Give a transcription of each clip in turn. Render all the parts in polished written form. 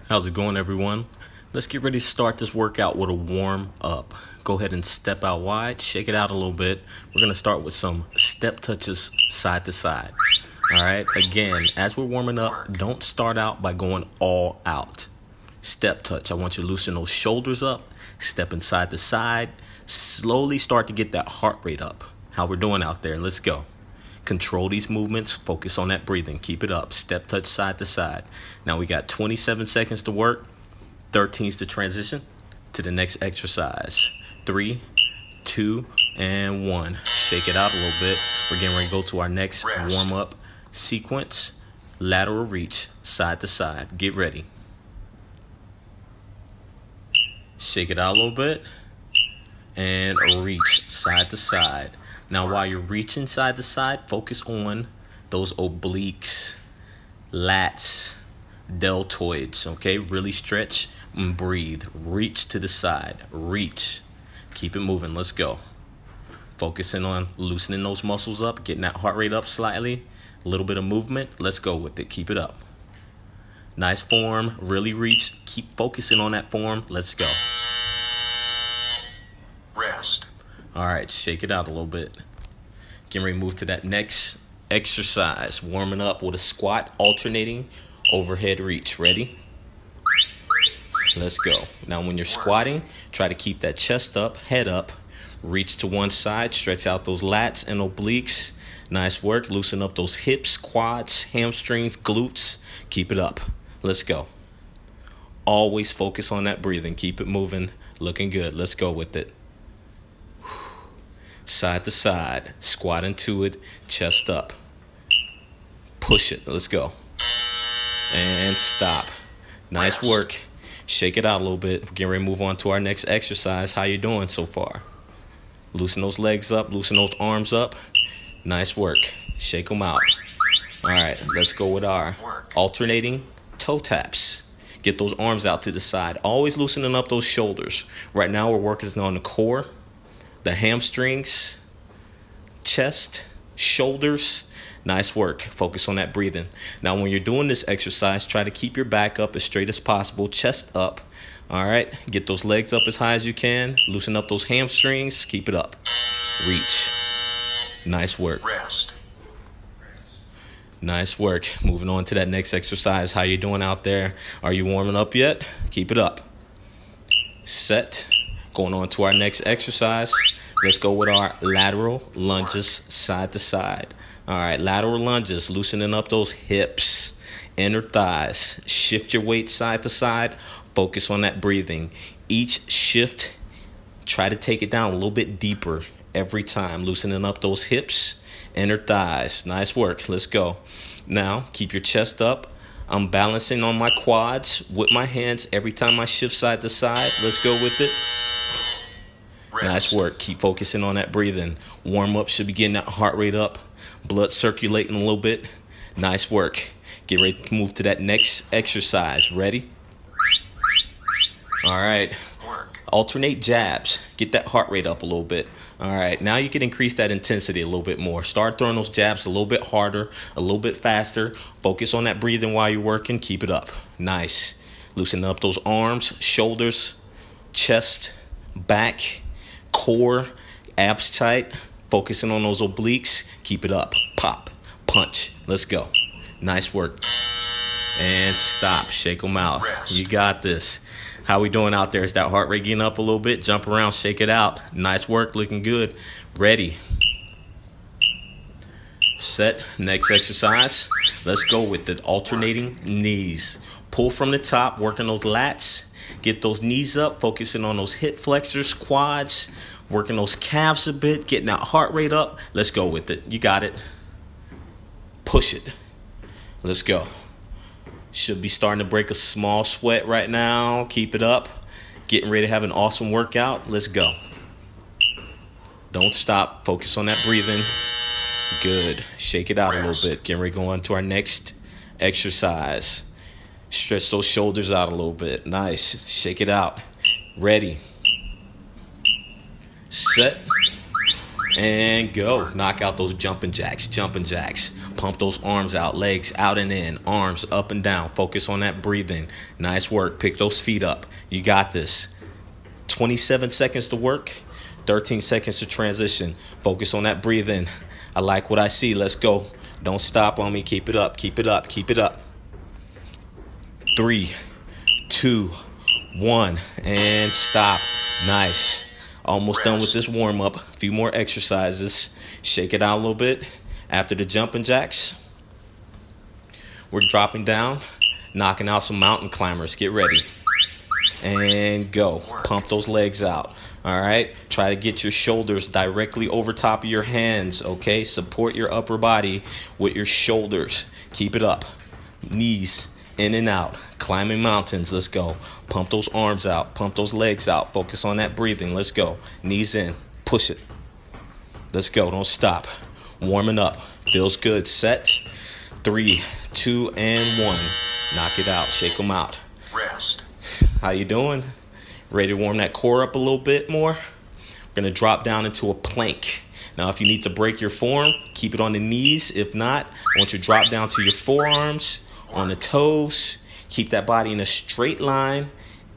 How's it going, everyone? Let's get ready to start this workout with a warm up. Go ahead and step out wide, shake it out a little bit. We're going to start with some step touches side to side. All right, again, as we're warming up, don't start out by going all out. Step touch. I want you to loosen those shoulders up, stepping side to side. Slowly start to get that heart rate up. How we're doing out there. Let's go. Control these movements. Focus on that breathing. Keep it up. Step touch side to side. Now we got 27 seconds to work. 13's to transition to the next exercise. 3, 2, and 1. Shake it out a little bit. We're getting ready to go to our next warm-up sequence. Lateral reach, side to side. Get ready. Shake it out a little bit. And reach side to side. Now, while you're reaching side to side, focus on those obliques, lats, deltoids, okay? Really stretch and breathe. Reach to the side. Reach. Keep it moving. Let's go. Focusing on loosening those muscles up, getting that heart rate up slightly. A little bit of movement. Let's go with it. Keep it up. Nice form. Really reach. Keep focusing on that form. Let's go. Rest. All right, shake it out a little bit. Getting ready to move to that next exercise. Warming up with a squat, alternating overhead reach. Ready? Let's go. Now, when you're squatting, try to keep that chest up, head up. Reach to one side, stretch out those lats and obliques. Nice work. Loosen up those hips, quads, hamstrings, glutes. Keep it up. Let's go. Always focus on that breathing. Keep it moving. Looking good. Let's go with it. Side to side, squat into it, chest up. Push it. Let's go. And stop. Nice work. Shake it out a little bit. We're getting ready to move on to our next exercise. How you doing so far? Loosen those legs up. Loosen those arms up. Nice work. Shake them out. All right, let's go with our alternating toe taps. Get those arms out to the side. Always loosening up those shoulders. Right now we're working on the core, the hamstrings, chest, shoulders. Nice work. Focus on that breathing. Now, when you're doing this exercise, try to keep your back up as straight as possible, chest up. All right. Get those legs up as high as you can. Loosen up those hamstrings. Keep it up. Reach. Nice work. Rest. Nice work. Moving on to that next exercise. How you doing out there? Are you warming up yet? Keep it up. Set. Going on to our next exercise. Let's go with our lateral lunges side to side. All right, lateral lunges, loosening up those hips, inner thighs. Shift your weight side to side. Focus on that breathing. Each shift, try to take it down a little bit deeper every time. Loosening up those hips, inner thighs. Nice work. Let's go. Now, keep your chest up. I'm balancing on my quads with my hands every time I shift side to side. Let's go with it. Nice work. Keep focusing on that breathing. Warm up should be getting that heart rate up. Blood circulating a little bit. Nice work. Get ready to move to that next exercise. Ready? All right. Alternate jabs. Get that heart rate up a little bit. All right. Now you can increase that intensity a little bit more. Start throwing those jabs a little bit harder, a little bit faster. Focus on that breathing while you're working. Keep it up. Nice. Loosen up those arms, shoulders, chest, back, core, abs tight. Focusing on those obliques. Keep it up. Pop. Punch. Let's go. Nice work. And stop. Shake them out. You got this. How we doing out there? Is that heart rate getting up a little bit? Jump around. Shake it out. Nice work. Looking good. Ready. Set. Next exercise. Let's go with it. Alternating knees. Pull from the top. Working those lats. Get those knees up. Focusing on those hip flexors, quads. Working those calves a bit, getting that heart rate up. Let's go with it. You got it. Push it. Let's go. Should be starting to break a small sweat right now. Keep it up. Getting ready to have an awesome workout. Let's go. Don't stop. Focus on that breathing. Good. Shake it out a little bit. Getting ready to go on to our next exercise. Stretch those shoulders out a little bit. Nice. Shake it out. Ready. Set. And go. Knock out those jumping jacks. Jumping jacks. Pump those arms out, legs out and in, arms up and down. Focus on that breathing. Nice work. Pick those feet up. You got this. 27 seconds to work, 13 seconds to transition. Focus on that breathing. I like what I see. Let's go. Don't stop on me. Keep it up. Keep it up. Keep it up. 3, 2, 1, and stop. Nice. Almost done with this warm up. A few more exercises. Shake it out a little bit. After the jumping jacks, we're dropping down, knocking out some mountain climbers. Get ready. And go. Pump those legs out. All right. Try to get your shoulders directly over top of your hands. Okay. Support your upper body with your shoulders. Keep it up. Knees in and out. Climbing mountains. Let's go. Pump those arms out. Pump those legs out. Focus on that breathing. Let's go. Knees in. Push it. Let's go. Don't stop. Warming up. Feels good. Set. 3, 2, and 1. Knock it out. Shake them out. Rest. How you doing? Ready to warm that core up a little bit more? We're going to drop down into a plank. Now, if you need to break your form, keep it on the knees. If not, I want you to drop down to your forearms, on the toes. Keep that body in a straight line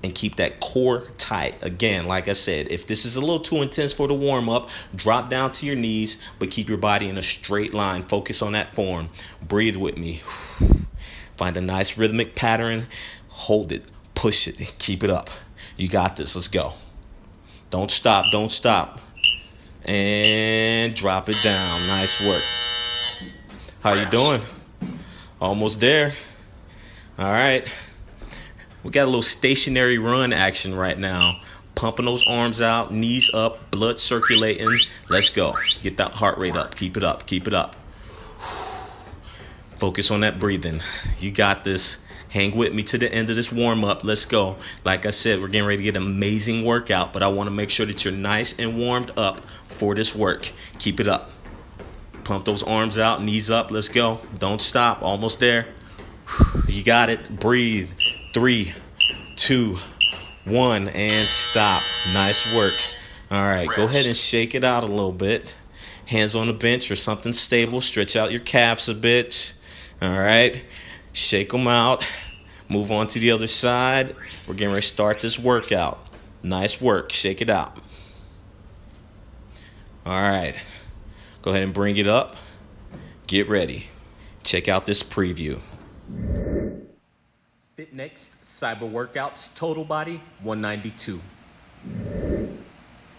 and keep that core tight. Again, like I said, if this is a little too intense for the warm up, drop down to your knees, but keep your body in a straight line. Focus on that form. Breathe with me. Find a nice rhythmic pattern. Hold it. Push it. Keep it up. You got this. Let's go. Don't stop. Don't stop. And drop it down. Nice work. How you doing? Almost there. All right. We got a little stationary run action right now. Pumping those arms out, knees up, blood circulating. Let's go. Get that heart rate up. Keep it up. Keep it up. Focus on that breathing. You got this. Hang with me to the end of this warm-up. Let's go. Like I said, we're getting ready to get an amazing workout, but I want to make sure that you're nice and warmed up for this work. Keep it up. Pump those arms out, knees up. Let's go. Don't stop. Almost there. You got it. Breathe. 3, 2, 1, and stop. Nice work. All right, go ahead and shake it out a little bit. Hands on the bench or something stable. Stretch out your calves a bit. All right. Shake them out. Move on to the other side. We're getting ready to start this workout. Nice work. Shake it out. All right. Go ahead and bring it up. Get ready. Check out this preview. Fit Next Cyber Workouts Total Body 192.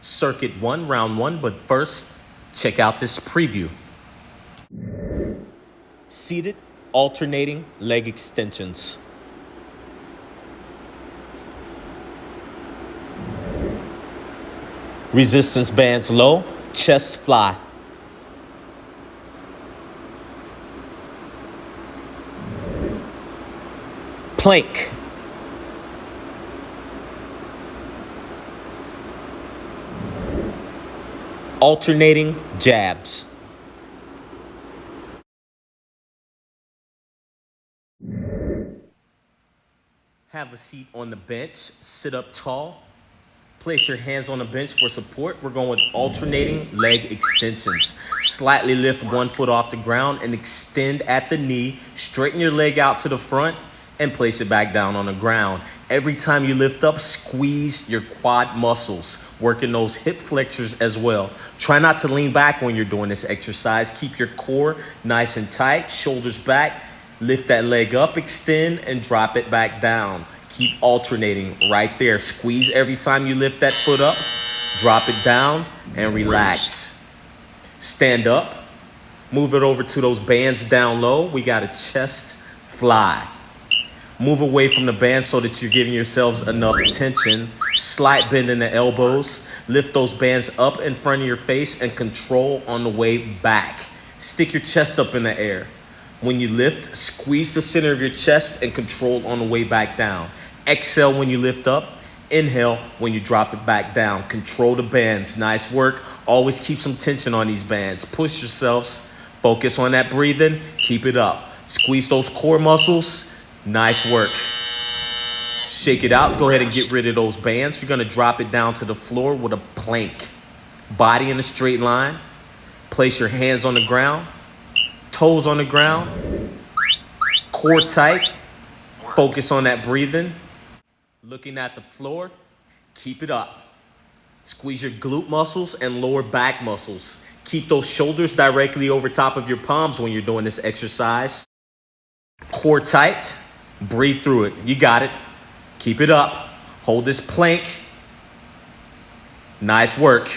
Circuit 1, round 1, but first, check out this preview. Seated alternating leg extensions. Resistance bands low, chest fly. Plank. Alternating jabs. Have a seat on the bench. Sit up tall. Place your hands on the bench for support. We're going with alternating leg extensions. Slightly lift one foot off the ground and extend at the knee. Straighten your leg out to the front and place it back down on the ground. Every time you lift up, squeeze your quad muscles, working those hip flexors as well. Try not to lean back when you're doing this exercise. Keep your core nice and tight, shoulders back. Lift that leg up, extend, and drop it back down. Keep alternating right there. Squeeze every time you lift that foot up. Drop it down and relax. Stand up. Move it over to those bands down low. We got a chest fly. Move away from the band so that you're giving yourselves enough tension. Slight bend in the elbows. Lift those bands up in front of your face and control on the way back. Stick your chest up in the air. When you lift, squeeze the center of your chest and control on the way back down. Exhale when you lift up. Inhale when you drop it back down. Control the bands. Nice work. Always keep some tension on these bands. Push yourselves. Focus on that breathing. Keep it up. Squeeze those core muscles. Nice work. Shake it out. Go ahead and get rid of those bands. You're going to drop it down to the floor with a plank. Body in a straight line. Place your hands on the ground. toes on the ground. Core tight. Focus on that breathing. Looking at the floor. Keep it up. Squeeze your glute muscles and lower back muscles. Keep those shoulders directly over top of your palms when you're doing this exercise. Core tight. Breathe through it. You got it. Keep it up. Hold this plank. Nice work.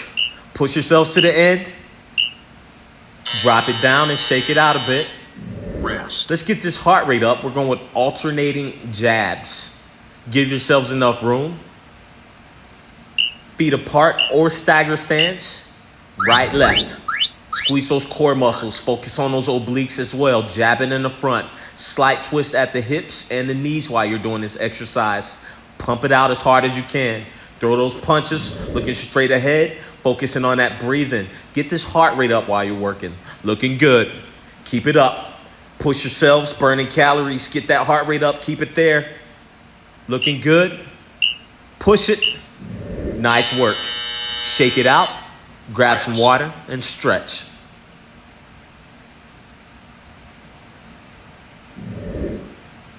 Push yourselves to the end. Drop it down and shake it out a bit. Rest. Let's get this heart rate up. We're going with alternating jabs. Give yourselves enough room. Feet apart or stagger stance. Right, left. Squeeze those core muscles. Focus on those obliques as well. Jabbing in the front. Slight twist at the hips and the knees while you're doing this exercise. Pump it out as hard as you can. Throw those punches, looking straight ahead, focusing on that breathing. Get this heart rate up while you're working. Looking good. Keep it up. Push yourselves, burning calories. Get that heart rate up. Keep it there. Looking good. Push it. Nice work. Shake it out. Grab some water and stretch.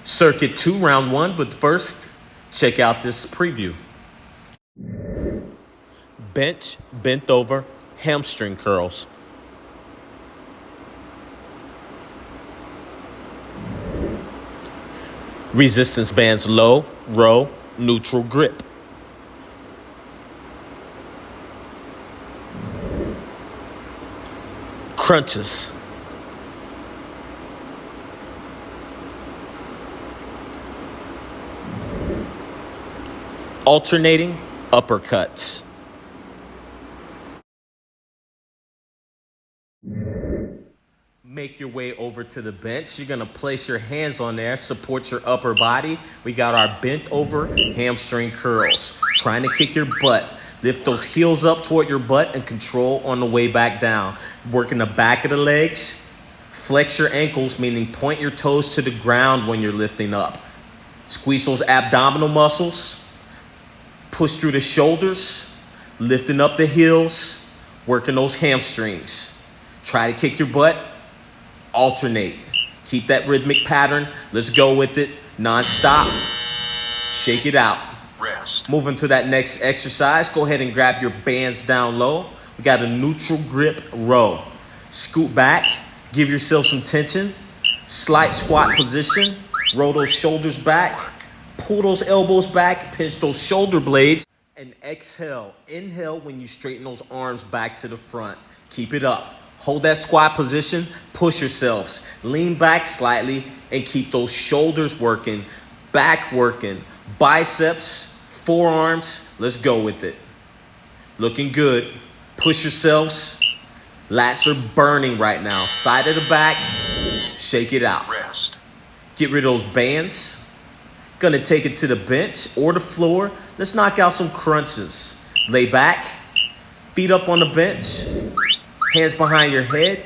Circuit 2, round 1, but first, check out this preview. Bench, bent over, hamstring curls. Resistance bands low, row, neutral grip. Crunches. Alternating uppercuts. Make your way over to the bench. You're going to place your hands on there, support your upper body. We got our bent over hamstring curls. Trying to kick your butt. Lift those heels up toward your butt and control on the way back down. Working the back of the legs. Flex your ankles, meaning point your toes to the ground when you're lifting up. Squeeze those abdominal muscles. Push through the shoulders. Lifting up the heels. Working those hamstrings. Try to kick your butt. Alternate. Keep that rhythmic pattern. Let's go with it. Non-stop. Shake it out. Rest. Moving to that next exercise. Go ahead and grab your bands down low. We got a neutral grip row. Scoot back. Give yourself some tension. Slight squat position. Roll those shoulders back. Pull those elbows back. Pinch those shoulder blades. And exhale. Inhale when you straighten those arms back to the front. Keep it up. Hold that squat position, push yourselves. Lean back slightly and keep those shoulders working, back working, biceps, forearms. Let's go with it. Looking good. Push yourselves. Lats are burning right now. Side of the back, shake it out. Rest. Get rid of those bands. Gonna take it to the bench or the floor. Let's knock out some crunches. Lay back, feet up on the bench. Hands behind your head.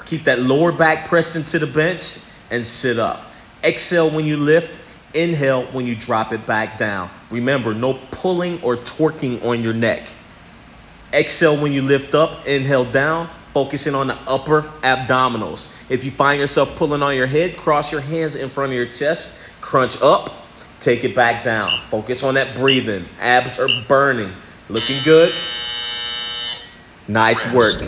Keep that lower back pressed into the bench and sit up. Exhale when you lift. Inhale when you drop it back down. Remember, no pulling or torquing on your neck. Exhale when you lift up. Inhale down. Focusing on the upper abdominals. If you find yourself pulling on your head, cross your hands in front of your chest. Crunch up. Take it back down. Focus on that breathing. Abs are burning. Looking good. Nice work.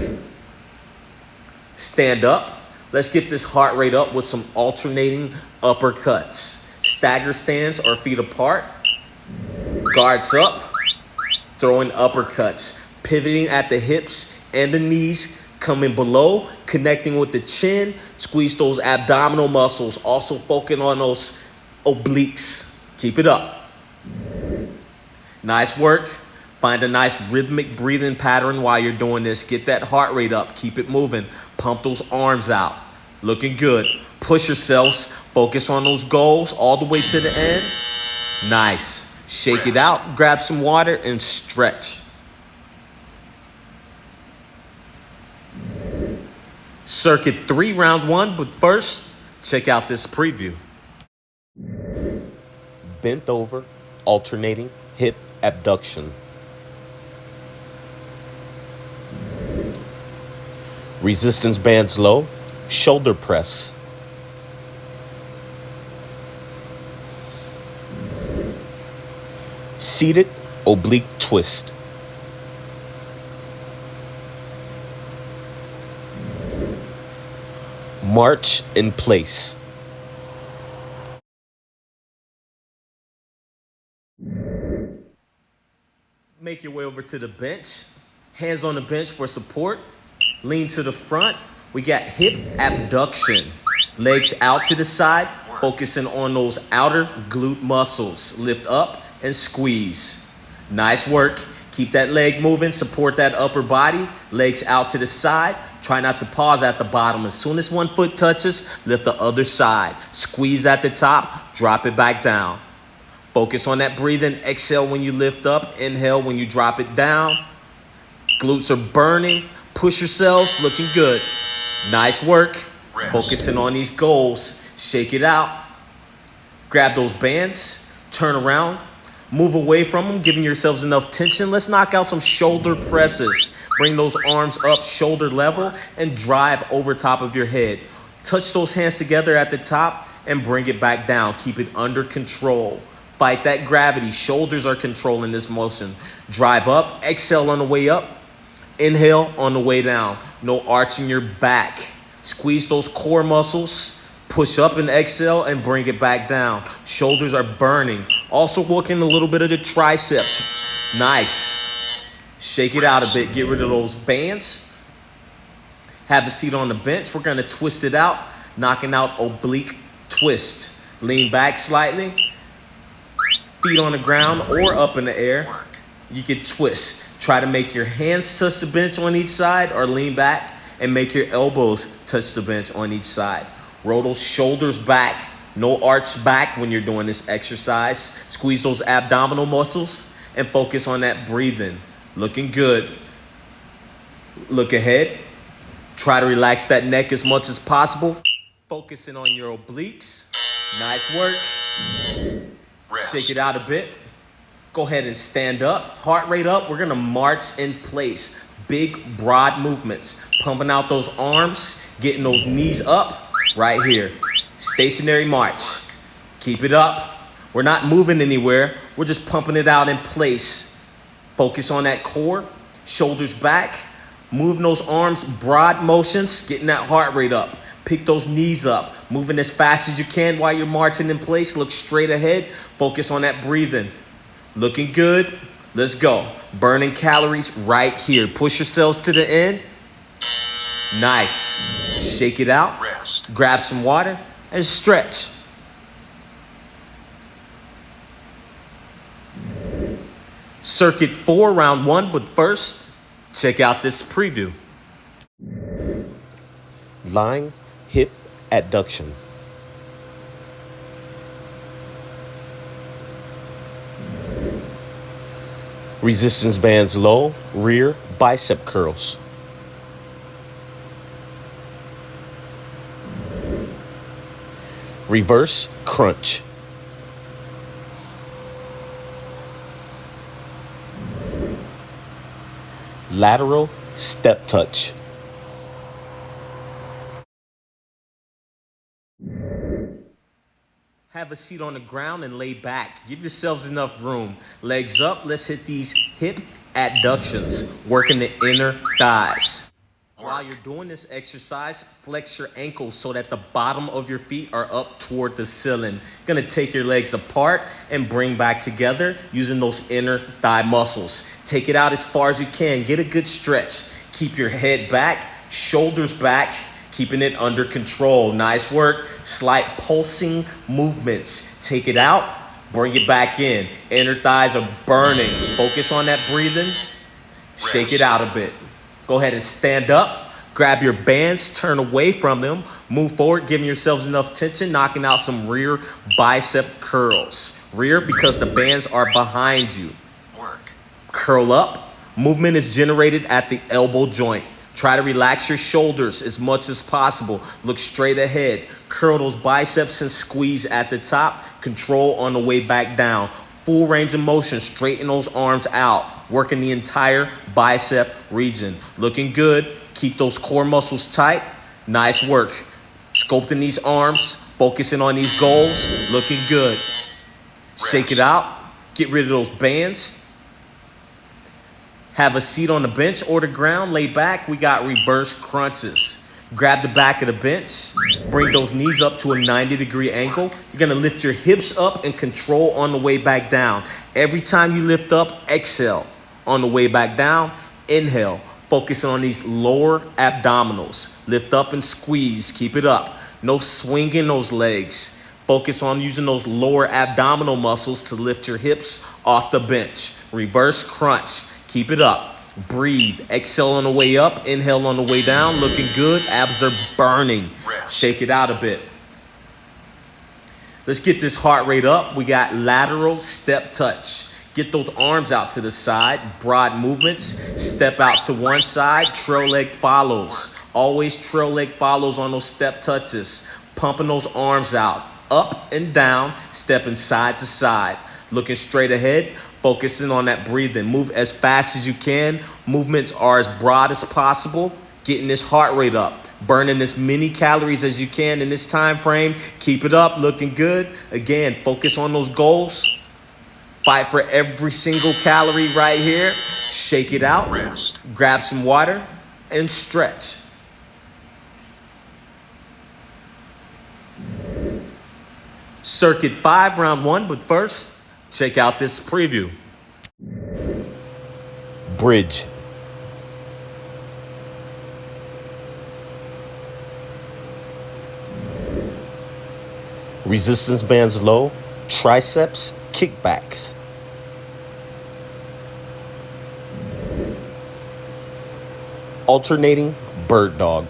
Stand up. Let's get this heart rate up with some alternating uppercuts. Stagger stance or feet apart. Guards up. Throwing uppercuts. Pivoting at the hips and the knees. Coming below. Connecting with the chin. Squeeze those abdominal muscles. Also focusing on those obliques. Keep it up. Nice work. Find a nice rhythmic breathing pattern while you're doing this. Get that heart rate up. Keep it moving. Pump those arms out. Looking good. Push yourselves. Focus on those goals all the way to the end. Nice. Shake it out. Grab some water and stretch. Circuit 3, round 1. But first, check out this preview. Bent over, alternating hip abduction. Resistance bands low, shoulder press. Seated oblique twist. March in place. Make your way over to the bench. Hands on the bench for support. Lean to the front. We got hip abduction. Legs out to the side, focusing on those outer glute muscles. Lift up and squeeze. Nice work. Keep that leg moving, support that upper body, legs out to the side. Try not to pause at the bottom. As soon as one foot touches, lift the other side. Squeeze at the top, drop it back down. Focus on that breathing. Exhale when you lift up, inhale when you drop it down. Glutes are burning. Push yourselves, looking good. Nice work. Focusing on these goals. Shake it out. Grab those bands, turn around. Move away from them, giving yourselves enough tension. Let's knock out some shoulder presses. Bring those arms up shoulder level and drive over top of your head. Touch those hands together at the top and bring it back down. Keep it under control. Fight that gravity. Shoulders are controlling this motion. Drive up, exhale on the way up. Inhale on the way down. No arching your back. Squeeze those core muscles. Push up and exhale and bring it back down. Shoulders are burning. Also working a little bit of the triceps. Nice. Shake it out a bit. Get rid of those bands. Have a seat on the bench. We're going to twist it out. Knocking out oblique twist. Lean back slightly. Feet on the ground or up in the air. You can twist. Try to make your hands touch the bench on each side or lean back and make your elbows touch the bench on each side. Roll those shoulders back. No arch back when you're doing this exercise. Squeeze those abdominal muscles and focus on that breathing. Looking good. Look ahead. Try to relax that neck as much as possible. Focusing on your obliques. Nice work. Shake it out a bit. Go ahead and stand up. Heart rate up. We're going to march in place. Big, broad movements. Pumping out those arms. Getting those knees up. Right here. Stationary march. Keep it up. We're not moving anywhere. We're just pumping it out in place. Focus on that core. Shoulders back. Moving those arms. Broad motions. Getting that heart rate up. Pick those knees up. Moving as fast as you can while you're marching in place. Look straight ahead. Focus on that breathing. Looking good. Let's go. Burning calories right here. Push yourselves to the end. Nice. Shake it out. Rest. Grab some water and stretch. Circuit 4, round 1, but first, check out this preview. Lying hip adduction. Resistance bands low, rear bicep curls. Reverse crunch. Lateral step touch. Have a seat on the ground and lay back. Give yourselves enough room. Legs up. Let's hit these hip adductions. Working the inner thighs. While you're doing this exercise, flex your ankles so that the bottom of your feet are up toward the ceiling. You're gonna take your legs apart and bring back together using those inner thigh muscles. Take it out as far as you can. Get a good stretch. Keep your head back, shoulders back, keeping it under control. Nice work. Slight pulsing movements. Take it out, bring it back in. Inner thighs are burning. Focus on that breathing. Shake it out a bit. Go ahead and stand up. Grab your bands, turn away from them. Move forward, giving yourselves enough tension, knocking out some rear bicep curls. Rear because the bands are behind you. Curl up. Movement is generated at the elbow joint. Try to relax your shoulders as much as possible. Look straight ahead. Curl those biceps and squeeze at the top. Control on the way back down. Full range of motion. Straighten those arms out. Working the entire bicep region. Looking good. Keep those core muscles tight. Nice work. Sculpting these arms, focusing on these goals, looking good. Shake it out. Get rid of those bands. Have a seat on the bench or the ground. Lay back. We got reverse crunches. Grab the back of the bench. Bring those knees up to a 90-degree angle. You're going to lift your hips up and control on the way back down. Every time you lift up, exhale. On the way back down, inhale. Focusing on these lower abdominals. Lift up and squeeze. Keep it up. No swinging those legs. Focus on using those lower abdominal muscles to lift your hips off the bench. Reverse crunch. Keep it up. Breathe. Exhale on the way up. Inhale on the way down. Looking good. Abs are burning. Shake it out a bit. Let's get this heart rate up. We got lateral step touch. Get those arms out to the side. Broad movements. Step out to one side. Trail leg follows. Always trail leg follows on those step touches. Pumping those arms out. Up and down. Stepping side to side. Looking straight ahead. Focusing on that breathing. Move as fast as you can. Movements are as broad as possible. Getting this heart rate up. Burning as many calories as you can in this time frame. Keep it up. Looking good. Again, focus on those goals. Fight for every single calorie right here. Shake it out. Rest. Grab some water and stretch. Circuit 5, round 1, but first, check out this preview. Bridge. Resistance bands low, triceps, kickbacks. Alternating bird dog.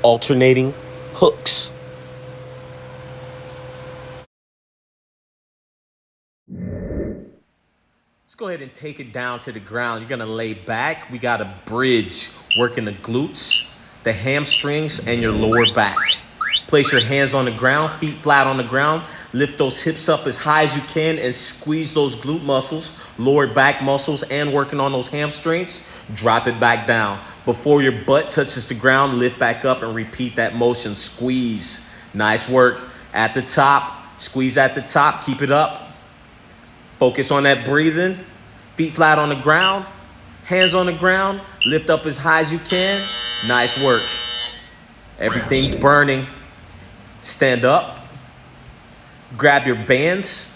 Alternating hooks. Let's go ahead and take it down to the ground. You're gonna lay back. We got a bridge, working the glutes, the hamstrings, and your lower back. Place your hands on the ground, feet flat on the ground. Lift those hips up as high as you can and squeeze those glute muscles, lower back muscles, and working on those hamstrings. Drop it back down. Before your butt touches the ground, lift back up and repeat that motion. Squeeze. Nice work. At the top, squeeze at the top. Keep it up. Focus on that breathing. Feet flat on the ground. Hands on the ground. Lift up as high as you can. Nice work. Everything's burning. Stand up. Grab your bands.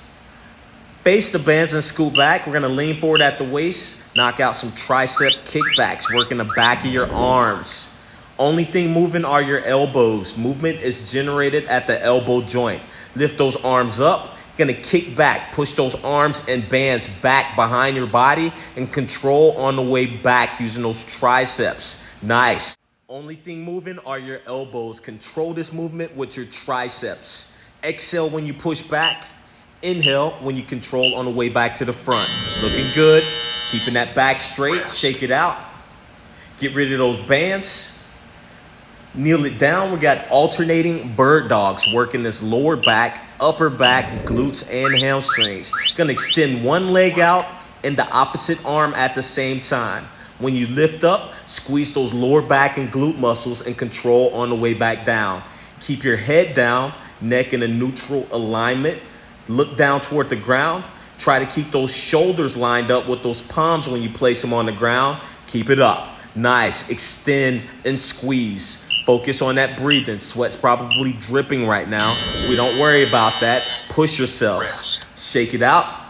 Face the bands and scoot back. We're going to lean forward at the waist. Knock out some tricep kickbacks. Working the back of your arms. Only thing moving are your elbows. Movement is generated at the elbow joint. Lift those arms up. Gonna kick back. Push those arms and bands back behind your body and control on the way back using those triceps. Nice. Only thing moving are your elbows. Control this movement with your triceps. Exhale when you push back. Inhale when you control on the way back to the front. Looking good. Keeping that back straight. Shake it out. Get rid of those bands. Kneel it down. We got alternating bird dogs, working this lower back, upper back, glutes, and hamstrings. Gonna extend one leg out and the opposite arm at the same time. When you lift up, squeeze those lower back and glute muscles and control on the way back down. Keep your head down, neck in a neutral alignment. Look down toward the ground. Try to keep those shoulders lined up with those palms when you place them on the ground. Keep it up. Nice. Extend and squeeze. Focus on that breathing. Sweat's probably dripping right now. We don't worry about that. Push yourselves. Shake it out.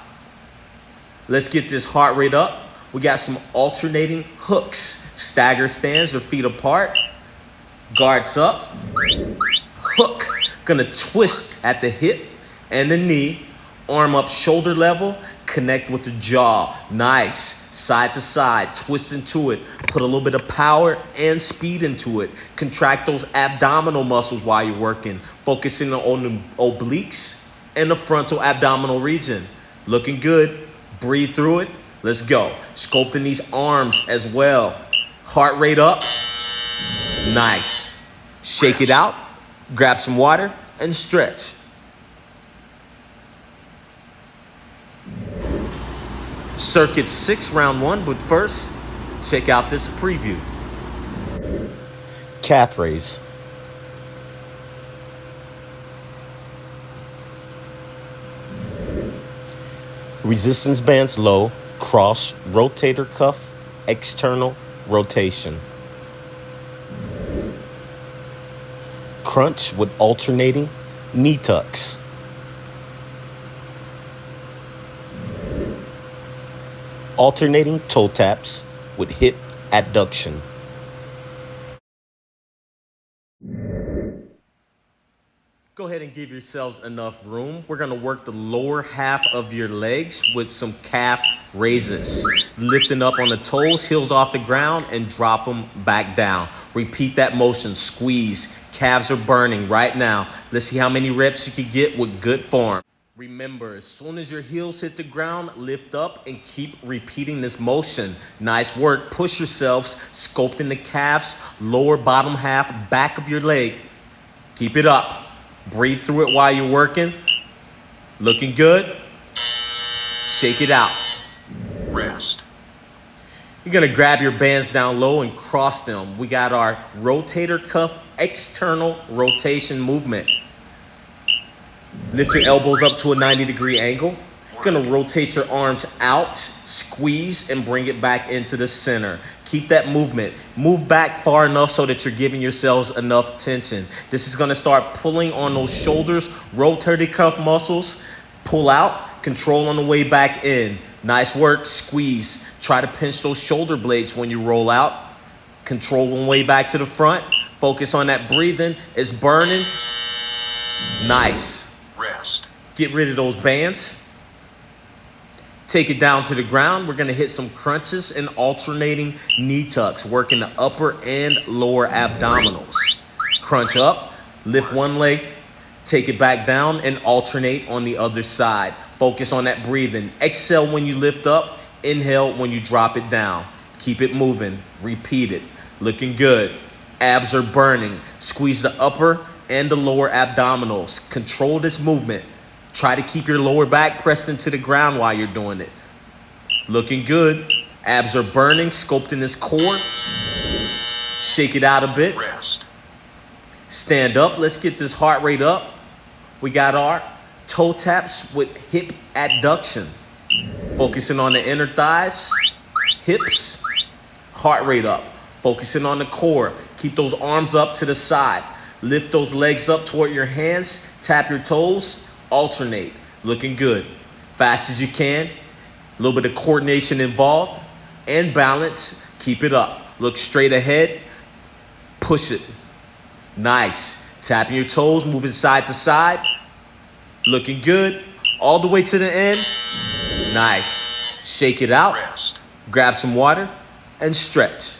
Let's get this heart rate up. We got some alternating hooks. Stagger stands, your feet apart. Guards up. Hook. Gonna twist at the hip and the knee. Arm up shoulder level. Connect with the jaw. Nice. Side to side. Twist into it. Put a little bit of power and speed into it. Contract those abdominal muscles while you're working. Focusing on the obliques and the frontal abdominal region. Looking good. Breathe through it. Let's go. Sculpting these arms as well. Heart rate up. Nice. Shake it out. Grab some water and stretch. Circuit 6, round 1, but first, check out this preview. Calf raise. Resistance bands low, cross, rotator cuff, external rotation. Crunch with alternating knee tucks. Alternating toe taps with hip adduction. Go ahead and give yourselves enough room. We're gonna work the lower half of your legs with some calf raises. Lifting up on the toes, heels off the ground, and drop them back down. Repeat that motion, squeeze. Calves are burning right now. Let's see how many reps you can get with good form. Remember, as soon as your heels hit the ground, lift up and keep repeating this motion. Nice work. Push yourselves, sculpting the calves, lower bottom half, back of your leg. Keep it up. Breathe through it while you're working. Looking good. Shake it out. Rest. You're going to grab your bands down low and cross them. We got our rotator cuff external rotation movement. Lift your elbows up to a 90-degree angle. You're going to rotate your arms out, squeeze, and bring it back into the center. Keep that movement. Move back far enough so that you're giving yourselves enough tension. This is going to start pulling on those shoulders, rotator cuff muscles. Pull out, control on the way back in. Nice work, squeeze. Try to pinch those shoulder blades when you roll out. Control on the way back to the front. Focus on that breathing. It's burning. Nice. Rest. Get rid of those bands. Take it down to the ground. We're going to hit some crunches and alternating knee tucks, working the upper and lower abdominals. Crunch up, lift one leg, take it back down, and alternate on the other side. Focus on that breathing. Exhale when you lift up, inhale when you drop it down. Keep it moving. Repeat it. Looking good. Abs are burning. Squeeze the upper and the lower abdominals. Control this movement. Try to keep your lower back pressed into the ground while you're doing it. Looking good. Abs are burning, sculpting this core. Shake it out a bit. Rest. Stand up. Let's get this heart rate up. We got our toe taps with hip adduction. Focusing on the inner thighs, hips, heart rate up. Focusing on the core. Keep those arms up to the side. Lift those legs up toward your hands. Tap your toes. Alternate. Looking good. Fast as you can. A little bit of coordination involved. And balance. Keep it up. Look straight ahead. Push it. Nice. Tapping your toes. Moving side to side. Looking good. All the way to the end. Nice. Shake it out. Rest. Grab some water and stretch.